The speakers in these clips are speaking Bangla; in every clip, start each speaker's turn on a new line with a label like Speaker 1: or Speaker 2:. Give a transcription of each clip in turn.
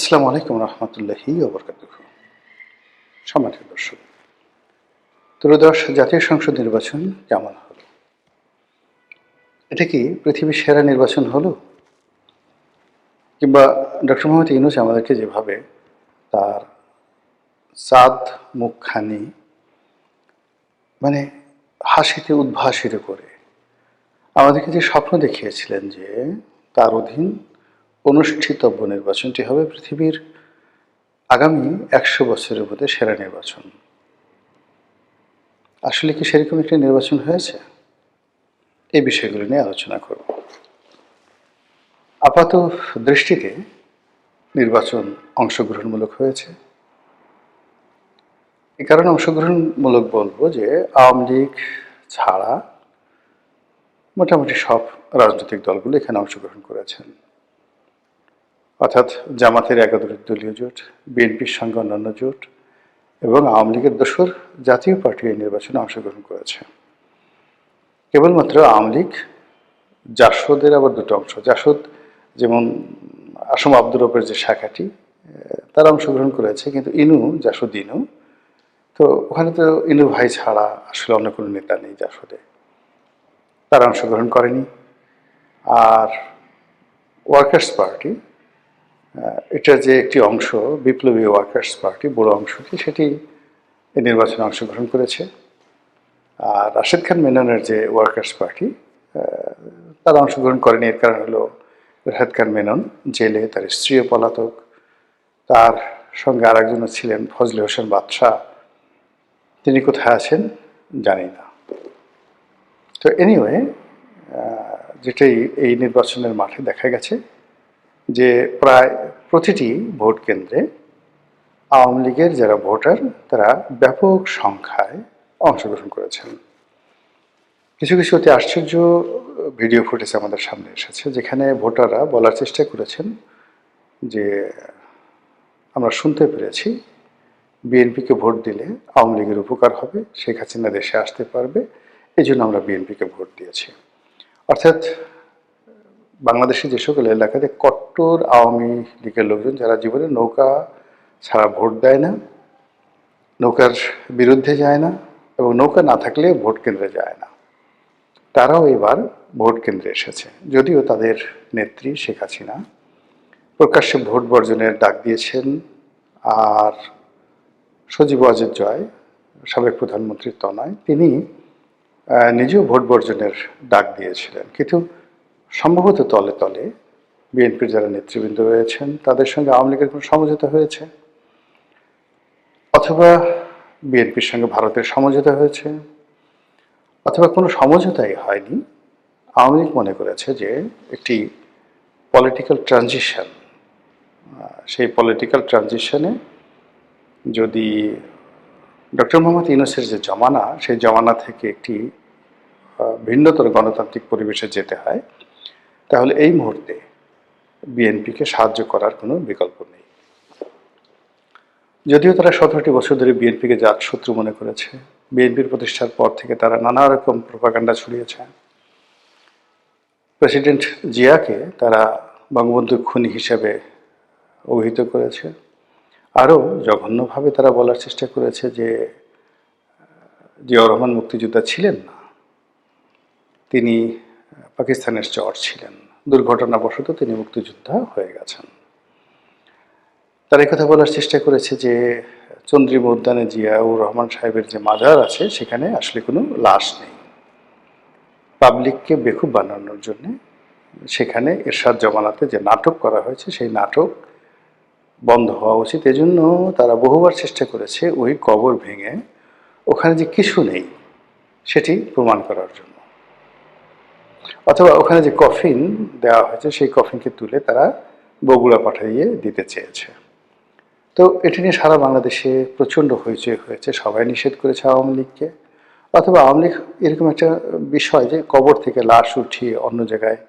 Speaker 1: আসসালামু আলাইকুম রহমতুল্লাহি ওয়া বারাকাতুহু। সম্মানিত দর্শক, ত্রয়োদশ জাতীয় সংসদ নির্বাচন কেমন হলো? এটা কি পৃথিবীর সেরা নির্বাচন হলো? কিংবা ডক্টর মোহাম্মদ ইউনূস আমাদেরকে যেভাবে তার চাঁদ মুখখানি মানে হাসিতে উদ্ভাসিত করে আমাদেরকে যে স্বপ্ন দেখিয়েছিলেন যে তার অধীন অনুষ্ঠিতব্য নির্বাচনটি হবে পৃথিবীর আগামী ১০০ বছরের মধ্যে সেরা নির্বাচন। আসলে কি সেরকম একটি নির্বাচন হয়েছে? এই বিষয়গুলো নিয়ে আলোচনা করব। আপাত দৃষ্টিতে নির্বাচন অংশগ্রহণমূলক হয়েছে। এ কারণে অংশগ্রহণমূলক বলবো যে আওয়ামী লীগ ছাড়া মোটামুটি সব রাজনৈতিক দলগুলো এখানে অংশগ্রহণ করেছেন। অর্থাৎ জামাতের একাদশ দলীয় জোট, বিএনপির সঙ্গে অন্যান্য জোট এবং আওয়ামী লীগের দোসর জাতীয় পার্টি এই নির্বাচনে অংশগ্রহণ করেছে। কেবলমাত্র আওয়ামী লীগ জাসদের আবার দুটো অংশ, জাসদ যেমন আসম আব্দুর রবের যে শাখাটি তারা অংশগ্রহণ করেছে, কিন্তু জাসদ ইনু, তো ওখানে তো ইনু ভাই ছাড়া আসলে অন্য কোনো নেতা নেই জাসদে, তারা অংশগ্রহণ করেনি। আর ওয়ার্কার্স পার্টি, এটা যে একটি অংশ, বিপ্লবী ওয়ার্কার্স পার্টি বড় অংশটি, সেটি এই নির্বাচনে অংশগ্রহণ করেছে। আর রাশেদ খান মেননের যে ওয়ার্কার্স পার্টি, তারা অংশগ্রহণ করেনি। এর কারণ হলো রাশেদ খান মেনন জেলে, তার স্ত্রীও পলাতক, তার সঙ্গে আরেকজনও ছিলেন ফজলে হোসেন বাদশাহ, তিনি কোথায় আছেন জানি না। তো এনিওয়ে, যেটাই এই নির্বাচনের মাঠে দেখা গেছে যে প্রায় প্রতিটি ভোট কেন্দ্রে আওয়ামী লীগের যারা ভোটার তারা ব্যাপক সংখ্যায় অংশগ্রহণ করেছেন। কিছু কিছু অতি আশ্চর্য ভিডিও ফুটেজ আমাদের সামনে এসেছে, যেখানে ভোটাররা বলার চেষ্টা করেছেন যে আমরা শুনতে পেরেছি বিএনপিকে ভোট দিলে আওয়ামী লীগের উপকার হবে, শেখ হাসিনা দেশে আসতে পারবে, এই জন্য আমরা বিএনপিকে ভোট দিয়েছি। অর্থাৎ বাংলাদেশে যে সকল এলাকাতে কট্টর আওয়ামী লীগের লোকজন, যারা জীবনে নৌকা ছাড়া ভোট দেয় না, নৌকার বিরুদ্ধে যায় না এবং নৌকা না থাকলে ভোট কেন্দ্রে যায় না, তারাও এবার ভোট কেন্দ্রে এসেছে। যদিও তাদের নেত্রী শেখ হাসিনা প্রকাশ্যে ভোট বর্জনের ডাক দিয়েছেন, আর সজীব ওয়াজেদ জয়, সাবেক প্রধানমন্ত্রী তনয়, তিনি নিজেও ভোট বর্জনের ডাক দিয়েছিলেন। কিন্তু সম্ভবত তলে তলে বিএনপির যারা নেতৃবৃন্দ রয়েছেন তাদের সঙ্গে আওয়ামী লীগের কোনো সমঝোতা হয়েছে, অথবা বিএনপির সঙ্গে ভারতের সমঝোতা হয়েছে, অথবা কোনো সমঝোতাই হয়নি। আওয়ামী লীগ মনে করেছে যে একটি পলিটিক্যাল ট্রানজিশন, সেই পলিটিক্যাল ট্রানজিশনে যদি ডক্টর মোহাম্মদ ইউনূসের যে জমানা, সেই জমানা থেকে একটি ভিন্নতর গণতান্ত্রিক পরিবেশে যেতে হয়, তাহলে এই মুহূর্তে বিএনপিকে সাহায্য করার কোনো বিকল্প নেই। যদিও তারা 17টি বছর ধরে বিএনপিকে জাত শত্রু মনে করেছে, বিএনপির প্রতিষ্ঠার পর থেকে তারা নানা রকম প্রোপাগান্ডা ছড়িয়েছে। প্রেসিডেন্ট জিয়াকে তারা বঙ্গবন্ধুর খুনি হিসেবে অভিহিত করেছে। আরও জঘন্যভাবে তারা বলার চেষ্টা করেছে যে জিয়াউর রহমান মুক্তিযোদ্ধা ছিলেন না, তিনি পাকিস্তানের চর ছিলেন, দুর্ঘটনাবশত তিনি মুক্তিযোদ্ধা হয়ে গেছেন। তারা এই কথা বলার চেষ্টা করেছে যে চন্দ্রিম উদ্যানে জিয়াউর রহমান সাহেবের যে মাজার আছে সেখানে আসলে কোনো লাশ নেই। পাবলিককে বেকুব বানানোর জন্যে সেখানে এরশাদ জমানাতে যে নাটক করা হয়েছে সেই নাটক বন্ধ হওয়া উচিত। এজন্য তারা বহুবার চেষ্টা করেছে ওই কবর ভেঙে ওখানে যে কিছু নেই সেটি প্রমাণ করার জন্য, অথবা ওখানে যে কফিন দেওয়া হয়েছে সেই কফিনকে তুলে তারা বগুড়া পাঠিয়ে দিতে চেয়েছে। তো এটি নিয়ে সারা বাংলাদেশে প্রচণ্ড হইচই হয়েছে, সবাই নিষেধ করেছে আওয়ামী লীগকে। অথবা আওয়ামী লীগ এরকম একটা বিষয় যে কবর থেকে লাশ উঠিয়ে অন্য জায়গায়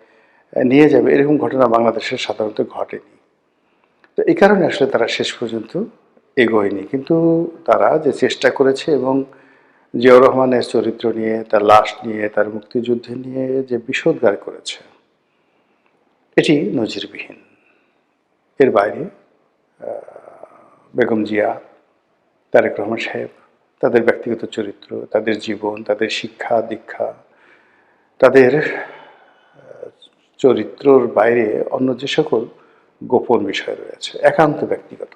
Speaker 1: নিয়ে যাবে, এরকম ঘটনা বাংলাদেশের সাধারণত ঘটেনি। তো এই কারণে আসলে তারা শেষ পর্যন্ত এগোয়নি। কিন্তু তারা যে চেষ্টা করেছে এবং জিয়াউর রহমানের চরিত্র নিয়ে, তার লাশ নিয়ে, তার মুক্তিযুদ্ধে নিয়ে যে বিষোদগার করেছে, এটি নজিরবিহীন। এর বাইরে বেগম জিয়া, তারেক রহমান সাহেব, তাদের ব্যক্তিগত চরিত্র, তাদের জীবন, তাদের শিক্ষা দীক্ষা, তাদের চরিত্রর বাইরে অন্য যে সকল গোপন বিষয় রয়েছে একান্ত ব্যক্তিগত,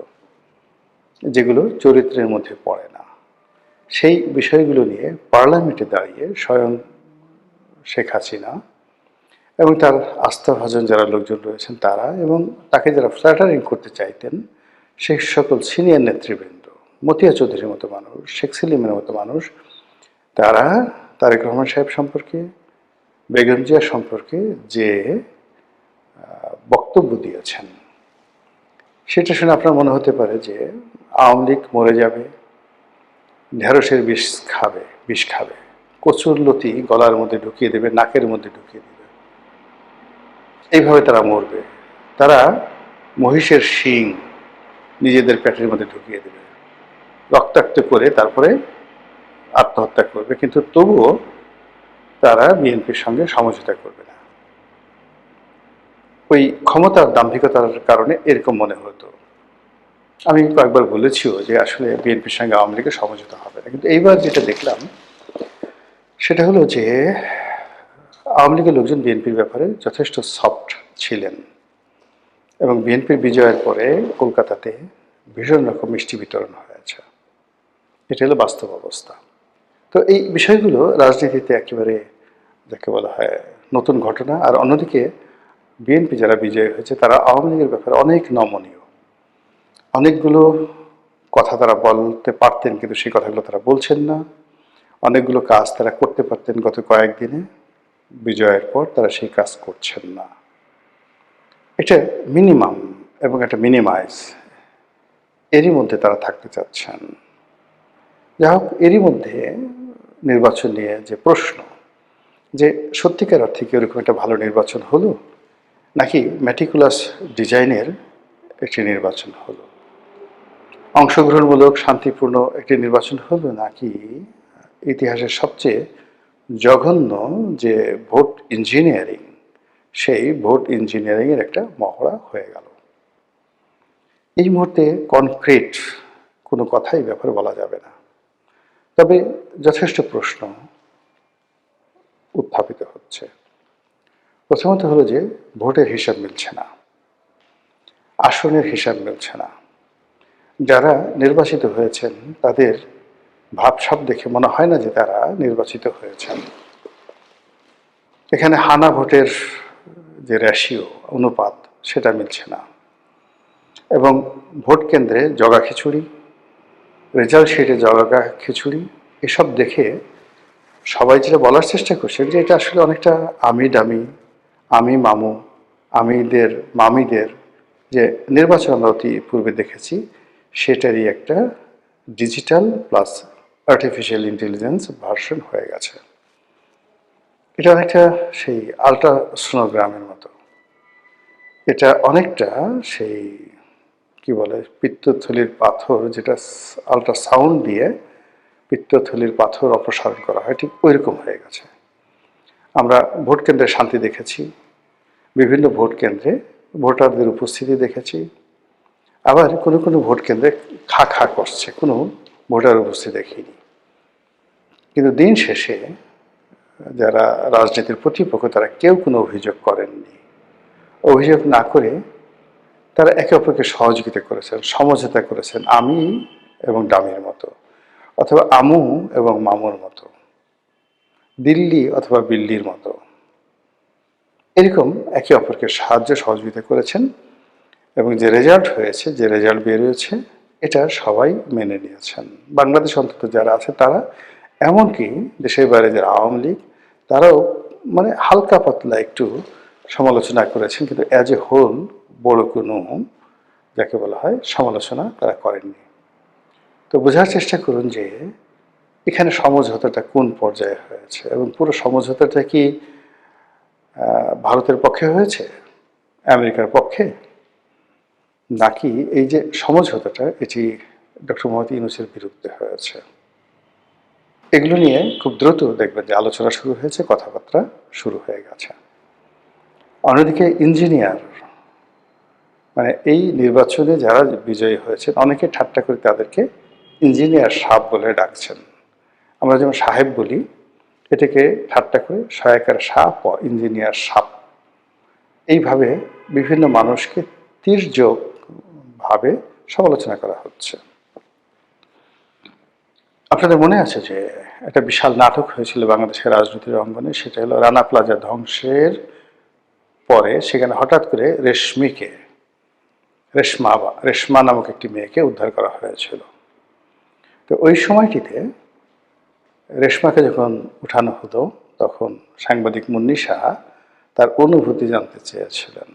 Speaker 1: যেগুলো চরিত্রের মধ্যে পড়ে না, সেই বিষয়গুলো নিয়ে পার্লামেন্টে দাঁড়িয়ে স্বয়ং শেখ হাসিনা এবং তার আস্থাভাজন যারা লোকজন রয়েছেন তারা, এবং তাকে যারা ফ্ল্যাটারিং করতে চাইতেন সেই সকল সিনিয়র নেতৃবৃন্দ, মতিয়া চৌধুরীর মতো মানুষ, শেখ সেলিমের মতো মানুষ, তারা তারেক রহমান সাহেব সম্পর্কে, বেগম জিয়া সম্পর্কে যে বক্তব্য দিয়েছেন সেটা শুনে আপনার মনে হতে পারে যে আওয়ামী লীগ মরে যাবে, ঢেঁড়সের বিষ খাবে, কচুর লতি গলার মধ্যে ঢুকিয়ে দেবে, নাকের মধ্যে ঢুকিয়ে দেবে, এইভাবে তারা মরবে, তারা মহিষের শিং নিজেদের পেটের মধ্যে ঢুকিয়ে দেবে, রক্তাক্ত করে তারপরে আত্মহত্যা করবে, কিন্তু তবুও তারা বিএনপির সঙ্গে সমঝোতা করবে না। ওই ক্ষমতার দাম্ভিকতার কারণে এরকম মনে হতো। আমি কয়েকবার বলেছিও যে আসলে বিএনপির সঙ্গে আওয়ামী লীগের সমঝোতা হবে না, কিন্তু এইবার যেটা দেখলাম সেটা হলো যে আওয়ামী লীগের লোকজন বিএনপির ব্যাপারে যথেষ্ট সফট ছিলেন, এবং বিএনপির বিজয়ের পরে কলকাতাতে ভীষণ রকম মিষ্টি বিতরণ হয়েছে। এটা হলো বাস্তব অবস্থা। তো এই বিষয়গুলো রাজনীতিতে একেবারে যাকে বলা হয় নতুন ঘটনা। আর অন্যদিকে বিএনপি যারা বিজয়ী হয়েছে তারা আওয়ামী লীগের ব্যাপারে অনেক নমনীয়, অনেকগুলো কথা তারা বলতে পারতেন কিন্তু সেই কথাগুলো তারা বলছেন না, অনেকগুলো কাজ তারা করতে পারতেন গত কয়েকদিনে, বিজয়ের পর তারা সেই কাজ করছেন না। এটা মিনিমাম এবং একটা মিনিমাইজ, এরই মধ্যে তারা থাকতে চাচ্ছেন। যাই হোক, এরই মধ্যে নির্বাচন নিয়ে যে প্রশ্ন, যে সত্যিকার অর্থে কি ওরকম একটা ভালো নির্বাচন হলো, নাকি ম্যাটিকুলাস ডিজাইনের একটি নির্বাচন হলো, অংশগ্রহণমূলক শান্তিপূর্ণ একটি নির্বাচন হলো, নাকি ইতিহাসের সবচেয়ে জঘন্য যে ভোট ইঞ্জিনিয়ারিং, সেই ভোট ইঞ্জিনিয়ারিংয়ের একটা মহড়া হয়ে গেল। এই মুহূর্তে কনক্রিট কোনো কথাই ব্যাপারে বলা যাবে না, তবে যথেষ্ট প্রশ্ন উত্থাপিত হচ্ছে। প্রথমত হলো যে ভোটের হিসাব মিলছে না, আসনের হিসাব মিলছে না, যারা নির্বাচিত হয়েছেন তাদের ভাবসাব দেখে মনে হয় না যে তারা নির্বাচিত হয়েছেন। এখানে হানা ভোটের যে রেশিও, অনুপাত, সেটা মিলছে না, এবং ভোট কেন্দ্রে জগা খিচুড়ি, রেজাল্ট শিটে জগা খিচুড়ি, এসব দেখে সবাই যেটা বলার চেষ্টা করছেন যে এটা আসলে অনেকটা আমি ডামি, আমি মামু, আমিদের মামিদের যে নির্বাচন আমরা অতি পূর্বে দেখেছি সেটারই একটা digital plus artificial intelligence version হয়ে গেছে। এটা অনেকটা সেই আলট্রাসোনোগ্রামের মতো, এটা অনেকটা সেই কি বলে পিত্তথলির পাথর, যেটা আলট্রাসাউন্ড দিয়ে পিত্তথলির পাথর অপসারণ করা হয়, ঠিক ওই রকম হয়ে গেছে। আমরা ভোট কেন্দ্রে শান্তি দেখেছি, বিভিন্ন ভোট কেন্দ্রে ভোটারদের উপস্থিতি দেখেছি, আবার কোনো কোনো ভোট কেন্দ্রে খা খা করছে, কোনো ভোটার উপস্থিতি দেখিনি। কিন্তু দিন শেষে যারা রাজনীতির প্রতিপক্ষ তারা কেউ কোনো অভিযোগ করেননি। অভিযোগ না করে তারা একে অপরকে সহযোগিতা করেছেন, সমঝোতা করেছেন, আমি এবং ডামির মতো, অথবা আমু এবং মামুর মতো, দিল্লি অথবা বিল্লির মতো, এরকম একে অপরকে সাহায্য সহযোগিতা করেছেন, এবং যে রেজাল্ট হয়েছে, যে রেজাল্ট বেরিয়েছে, এটা সবাই মেনে নিয়েছেন। বাংলাদেশ অন্তত যারা আছে তারা, এমনকি দেশের বাইরে যারা আওয়ামী লীগ, তারাও মানে হালকা পাতলা একটু সমালোচনা করেছেন, কিন্তু অ্যাজ এ হোল বড় কোনো যাকে বলা হয় সমালোচনা তারা করেননি। তো বোঝার চেষ্টা করুন যে এখানে সমঝোতাটা কোন পর্যায়ে হয়েছে, এবং পুরো সমঝোতাটা কি ভারতের পক্ষে হয়েছে, আমেরিকার পক্ষে, নাকি এই যে সমঝোতাটা এটি ডক্টর মোহাম্মদ ইউনূসের বিরুদ্ধে হয়েছে। এগুলো নিয়ে খুব দ্রুত দেখবেন যে আলোচনা শুরু হয়েছে, কথাবার্তা শুরু হয়ে গেছে। অন্যদিকে ইঞ্জিনিয়ার মানে এই নির্বাচনে যারা বিজয়ী হয়েছেন অনেকে ঠাট্টা করে তাদেরকে ইঞ্জিনিয়ার সাহেব বলে ডাকছেন। আমরা যেমন সাহেব বলি, এটাকে ঠাট্টা করে সহায়কার সাপ ইঞ্জিনিয়ার সাপ, এইভাবে বিভিন্ন মানুষকে তির্যক ভাবে সমালোচনা করা হচ্ছে। আপনাদের মনে আছে যে একটা বিশাল নাটক হয়েছিল বাংলাদেশের রাজনীতির অঙ্গনে, সেটা হলো রানা প্লাজা ধ্বংসের পরে সেখানে হঠাৎ করে রেশমা নামক একটি মেয়েকে উদ্ধার করা হয়েছিল। তো ওই সময়টিতে রেশমাকে যখন উঠানো হতো তখন সাংবাদিক মুন্নি শাহ তার অনুভূতি জানতে চেয়েছিলেন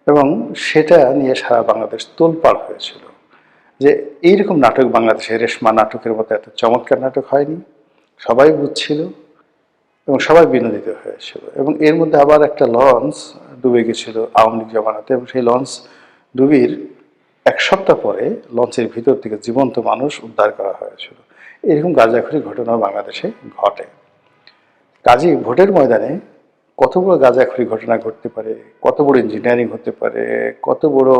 Speaker 1: এবং সেটা নিয়ে সারা বাংলাদেশ তোলপাড় হয়েছিল যে এইরকম নাটক বাংলাদেশে রেশমা নাটকের মতো এত চমৎকার নাটক হয়নি, সবাই বুঝছিল এবং সবাই বিনোদিত হয়েছিল। এবং এর মধ্যে আবার একটা লঞ্চ ডুবে গেছিল আওয়ামী লীগ জমানাতে, এবং সেই লঞ্চ ডুবির এক সপ্তাহ পরে লঞ্চের ভিতর থেকে জীবন্ত মানুষ উদ্ধার করা হয়েছিল। এরকম গাঁজাখুরি ঘটনা বাংলাদেশে ঘটে। কাজেই ভোটের ময়দানে কত বড় গাঁজাখুরি ঘটনা ঘটতে পারে, কত বড় ইঞ্জিনিয়ারিং হতে পারে, কত বড়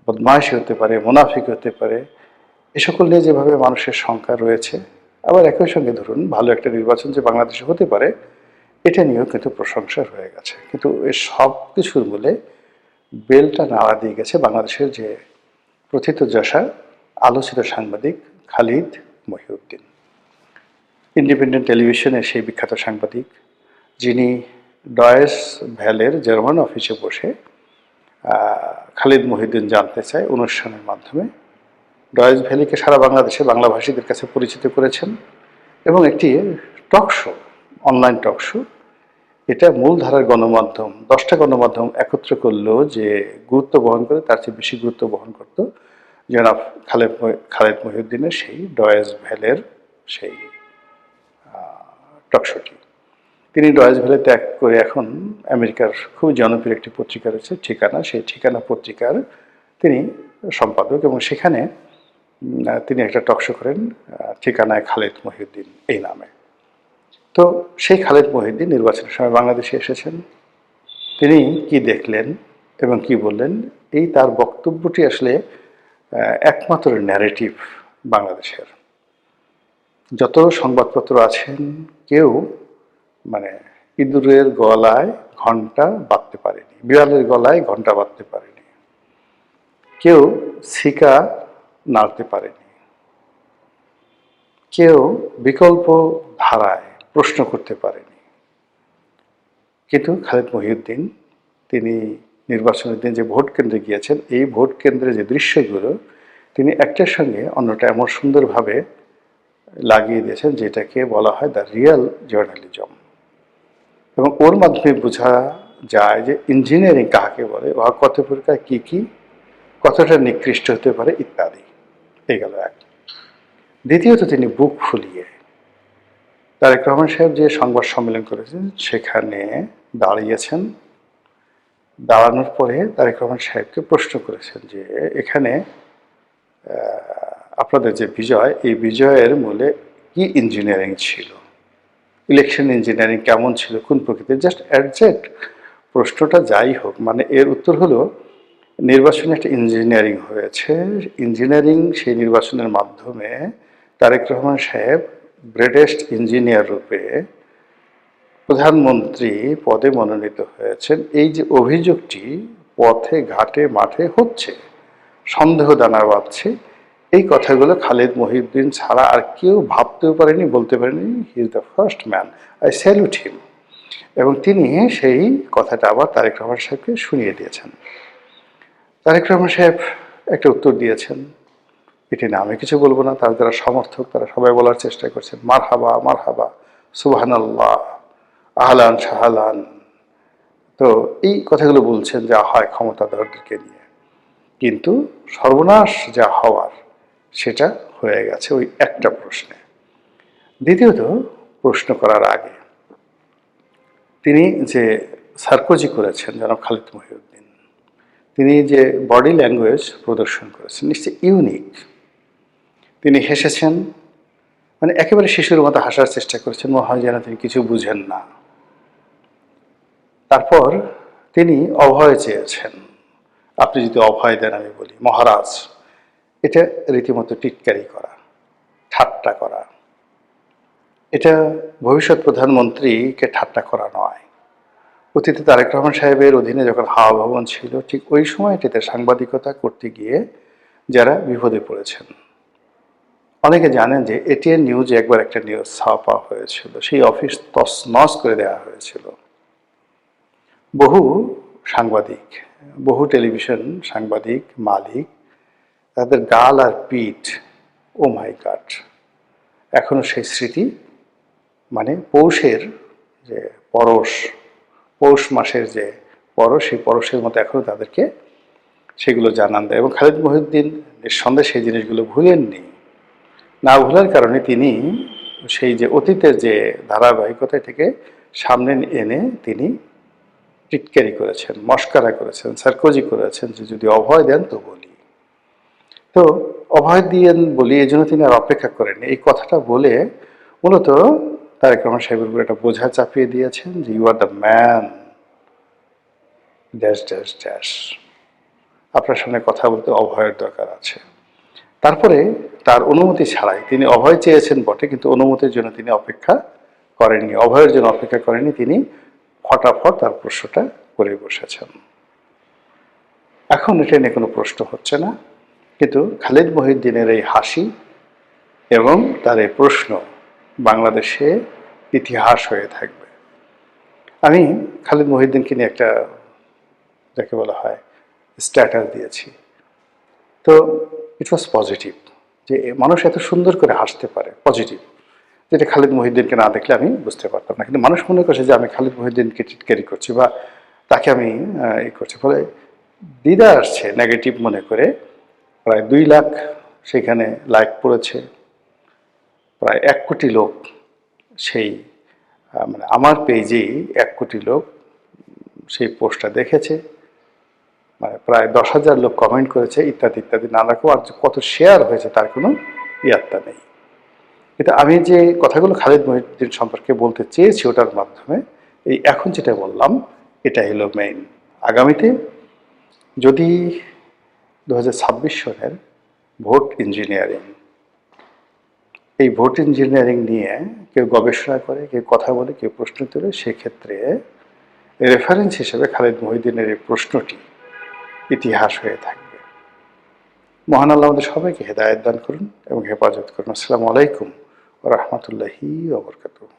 Speaker 1: বদমাইশি হতে পারে, মুনাফিক হতে পারে, এ সকল নিয়ে যেভাবে মানুষের সংখ্যা রয়েছে, আবার একই সঙ্গে ধরুন ভালো একটা নির্বাচন যে বাংলাদেশে হতে পারে এটা নিয়েও কিন্তু প্রশংসা হয়ে গেছে। কিন্তু এর সব কিছুর মূলে বেলটা নাড়া দিয়ে গেছে বাংলাদেশের যে প্রথিতযশা আলোচিত সাংবাদিক খালিদ মহিউদ্দিন। ইন্ডিপেন্ডেন্ট টেলিভিশনের সেই বিখ্যাত সাংবাদিক যিনি ডয়েস ভ্যালের জার্মান অফিসে বসে খালিদ মহিউদ্দিন জানতে চায় অনুষ্ঠানের মাধ্যমে ডয়েস ভ্যালিকে সারা বাংলাদেশে বাংলাভাষীদের কাছে পরিচিত করেছেন এবং একটি talk show, online talk show, এটা মূলধারার গণমাধ্যম 10টা গণমাধ্যম একত্র করলেও যে গুরুত্ব বহন করে তার চেয়ে বেশি গুরুত্ব বহন করত জনাব খালিদ মহিউদ্দিনের সেই ডয়েস ভ্যালের সেই টক শোটি। তিনি ডয়েস ভ্যালে ত্যাগ করে এখন আমেরিকার খুব জনপ্রিয় একটি পত্রিকা রয়েছে ঠিকানা, সেই ঠিকানা পত্রিকার তিনি সম্পাদক এবং সেখানে তিনি একটা টক শো করেন ঠিকানায় খালিদ মহিউদ্দিন এই নামে। তো সেই খালিদ মহিউদ্দিন নির্বাচনের সময় বাংলাদেশে এসেছেন, তিনি কি দেখলেন এবং কি বললেন, এই তার বক্তব্যটি আসলে একমাত্র ন্যারেটিভ বাংলাদেশের। যত সংবাদপত্র আছেন কেউ মানে ইঁদুরের গলায় ঘণ্টা বাঁধতে পারেনি, বিড়ালের গলায় ঘণ্টা বাঁধতে পারেনি, কেউ ছিকা নাড়তে পারেনি, কেউ বিকল্প ধারায় প্রশ্ন করতে পারেনি। কিন্তু খালিদ মহিউদ্দিন তিনি নির্বাচনের দিন যে ভোট কেন্দ্রে গিয়েছেন, এই ভোট কেন্দ্রে যে দৃশ্যগুলো তিনি একটার সঙ্গে অন্যটা এমন সুন্দরভাবে লাগিয়ে দিয়েছেন যেটাকে বলা হয় দ্য রিয়েল জার্নালিজম। এবং ওর মাধ্যমে বোঝা যায় যে ইঞ্জিনিয়ারিং কাকে বলে, বা কত প্রকার কী কী, কতটা নিকৃষ্ট হতে পারে ইত্যাদি। এই গেল এক। দ্বিতীয়ত তিনি বুক ফুলিয়ে তারেক রহমান সাহেব যে সংবাদ সম্মেলন করেছেন সেখানে দাঁড়িয়েছেন, দাঁড়ানোর পরে তারেক রহমান সাহেবকে প্রশ্ন করেছেন যে এখানে আপনাদের যে বিজয়, এই বিজয়ের মূলে কি ইঞ্জিনিয়ারিং ছিল, ইলেকশন ইঞ্জিনিয়ারিং কেমন ছিল, কোন প্রকৃতির, জাস্ট অ্যাডজেক্ট প্রশ্নটা যাই হোক, মানে এর উত্তর হলো নির্বাচনে একটা ইঞ্জিনিয়ারিং হয়েছে, ইঞ্জিনিয়ারিং সেই নির্বাচনের মাধ্যমে তারেক রহমান সাহেব গ্রেটেস্ট ইঞ্জিনিয়ার রূপে প্রধানমন্ত্রী পদে মনোনীত হয়েছেন। এই যে অভিযোগটি পথে ঘাটে মাঠে হচ্ছে, সন্দেহ দানা বাঁধছে, এই কথাগুলো খালিদ মহিউদ্দিন ছাড়া আর কেউ ভাবতেও পারেনি, বলতে পারেনি। He is the first man, I salute him. এবং তিনি সেই কথাটা আবার তারেক রহমান সাহেবকে শুনিয়ে দিয়েছেন। তারেক রহমান সাহেব একটা উত্তর দিয়েছেন, এটি না আমি কিছু বলবো না, তার যারা সমর্থক তারা সবাই বলার চেষ্টা করছেন মারহাবা মারহাবা, সুবহানাল্লাহ, আহলান শাহলান। তো এই কথাগুলো বলছেন যা হয় ক্ষমতাধরদেরকে নিয়ে, কিন্তু সর্বনাশ যা হওয়ার সেটা হয়ে গেছে ওই একটা প্রশ্নে। দ্বিতীয়ত, প্রশ্ন করার আগে তিনি যে সার্কোজি করেছেন জনাব খালিদ মহিউদ্দিন, তিনি যে বডি ল্যাঙ্গুয়েজ প্রদর্শন করেছেন নিশ্চয়ই ইউনিক। তিনি হেসেছেন, মানে একেবারে শিশুর মতো হাসার চেষ্টা করেছেন, মনে হয় যেন তিনি কিছু বুঝেন না। তারপর তিনি অভয় চেয়েছেন, আপনি যদি অভয় দেন, আমি বলি মহারাজ, এটা রীতিমতো টিটকারি করা, ঠাট্টা করা। এটা ভবিষ্যৎ প্রধানমন্ত্রীকে ঠাট্টা করা নয়। অতীতে তারেক রহমান সাহেবের অধীনে যখন হাওয়া ভবন ছিল, ঠিক ওই সময়টিতে সাংবাদিকতা করতে গিয়ে যারা বিপদে পড়েছেন, অনেকে জানেন যে এটিএন নিউজে একবার একটা নিউজ ছাপা হয়েছিল, সেই অফিস তছনছ করে দেওয়া হয়েছিল। বহু সাংবাদিক, বহু টেলিভিশন সাংবাদিক মালিক, তাদের গাল আর পিঠ, ও মাই গড, এখনো সেই স্মৃতি, মানে পৌষের যে পরশ, পৌষ মাসের যে পরশ, সেই পরশের মতো এখনো তাদেরকে সেগুলো জানান দেয়। এবং খালিদ মহিউদ্দিন নিঃসন্দেহে সেই জিনিসগুলো ভুলেননি। না ভুলার কারণে তিনি সেই যে অতীতের যে ধারাবাহিকতা থেকে সামনে এনে তিনি টিটকারি করেছেন, মস্কারা করেছেন, সার্কোজি করেছেন যে যদি অভয় দেন তো বলি। তো অভয় দিয়েন বলি, এই জন্য তিনি আর অপেক্ষা করেননি। এই কথাটা বলে মূলত তারেক রহমান সাহেবের উপর একটা বোঝা চাপিয়ে দিয়েছেন যে you are the man, dash dash dash, আপনার সামনে কথা বলতে অভয়ের দরকার আছে। তারপরে তার অনুমতি ছাড়াই তিনি অভয় চেয়েছেন বটে, কিন্তু অনুমতির জন্য তিনি অপেক্ষা করেননি, অভয়ের জন্য অপেক্ষা করেননি, তিনি ফটাফট তার প্রশ্নটা করে বসেছেন। এখন এটা নিয়ে কোনো প্রশ্ন হচ্ছে না, কিন্তু খালিদ মহিউদ্দিনের এই হাসি এবং তার এই প্রশ্ন বাংলাদেশে ইতিহাস হয়ে থাকবে। আমি খালিদ মহিউদ্দিনকে নিয়ে একটা, যাকে বলা হয়, স্ট্যাটাস দিয়েছি। তো ইট ওয়াজ পজিটিভ, যে মানুষ এত সুন্দর করে হাসতে পারে, পজিটিভ, যেটা খালিদ মহিউদ্দিনকে না দেখলে আমি বুঝতে পারতাম না। কিন্তু মানুষ মনে করছে যে আমি খালিদ মহিউদ্দিনকে টিটকারি করছি বা তাকে আমি ই করছি, ফলে দ্বিধা আসছে নেগেটিভ মনে করে। প্রায় 2 লাখ সেখানে লাইক পড়েছে, প্রায় 1 কোটি লোক সেই মানে আমার পেজেই 1 কোটি লোক সেই পোস্টটা দেখেছে, মানে প্রায় 10,000 লোক কমেন্ট করেছে, ইত্যাদি ইত্যাদি নানা রকম। আর কত শেয়ার হয়েছে তার কোনো ইয়াত্তা নেই। কিন্তু আমি যে কথাগুলো খালিদ মহিউদ্দিন সম্পর্কে বলতে চেয়েছি ওটার মাধ্যমে এই এখন যেটা বললাম এটাই হলো মেইন। আগামীতে যদি 2026 সনের ভোট ইঞ্জিনিয়ারিং, এই ভোট ইঞ্জিনিয়ারিং নিয়ে কেউ গবেষণা করে, কেউ কথা বলে, কেউ প্রশ্ন তোলে, সেক্ষেত্রে রেফারেন্স হিসেবে খালিদ মহিউদ্দিনের এই প্রশ্নটি ইতিহাস হয়ে থাকবে। মহান আল্লাহ আমাদের সবাইকে হেদায়েত দান করুন এবং হেফাজত করুন। আসসালামু আলাইকুম ওয়া রাহমাতুল্লাহি ওয়া বারাকাতুহু।